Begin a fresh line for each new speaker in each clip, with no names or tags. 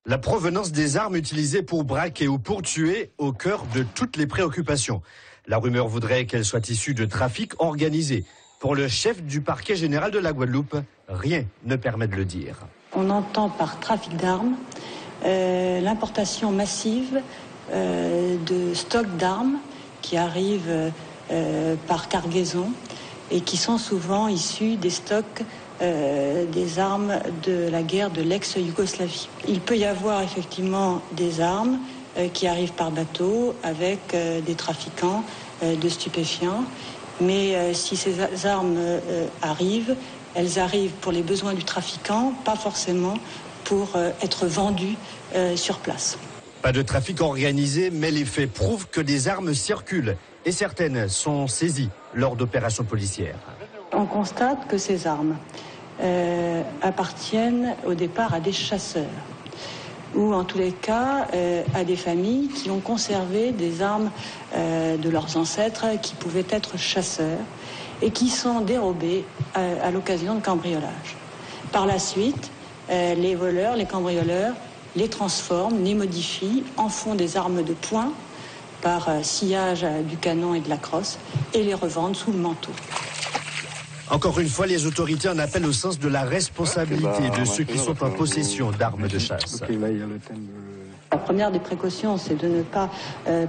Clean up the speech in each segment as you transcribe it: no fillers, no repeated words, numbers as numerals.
La provenance des armes utilisées pour braquer ou pour tuer au cœur de toutes les préoccupations. La rumeur voudrait qu'elles soient issues de trafic organisé. Pour le chef du parquet général de la Guadeloupe, rien ne permet de le dire.
On entend par trafic d'armes l'importation massive de stocks d'armes qui arrivent par cargaison et qui sont souvent issus des stocks des armes de la guerre de l'ex-Yougoslavie. Il peut y avoir effectivement des armes qui arrivent par bateau avec des trafiquants de stupéfiants. Mais si ces armes arrivent, elles arrivent pour les besoins du trafiquant, pas forcément pour être vendues sur place.
Pas de trafic organisé, mais les faits prouvent que des armes circulent et certaines sont saisies lors d'opérations policières.
On constate que ces armes appartiennent au départ à des chasseurs ou en tous les cas à des familles qui ont conservé des armes de leurs ancêtres qui pouvaient être chasseurs et qui sont dérobées à l'occasion de cambriolages. Par la suite, les voleurs, les cambrioleurs les transforment, les modifient, en font des armes de poing par sciage du canon et de la crosse et les revendent sous le manteau.
Encore une fois, les autorités en appellent au sens de la responsabilité de ceux qui sont en possession d'armes de chasse.
La première des précautions, c'est de ne pas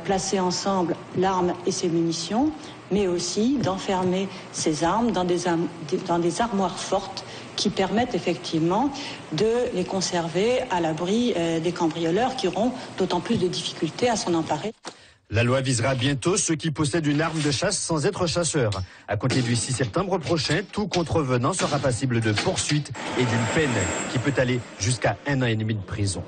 placer ensemble l'arme et ses munitions, mais aussi d'enfermer ces armes dans des armoires fortes qui permettent effectivement de les conserver à l'abri des cambrioleurs qui auront d'autant plus de difficultés à s'en emparer.
La loi visera bientôt ceux qui possèdent une arme de chasse sans être chasseurs. À compter du 6 septembre prochain, tout contrevenant sera passible de poursuites et d'une peine qui peut aller jusqu'à 1 an et demi de prison.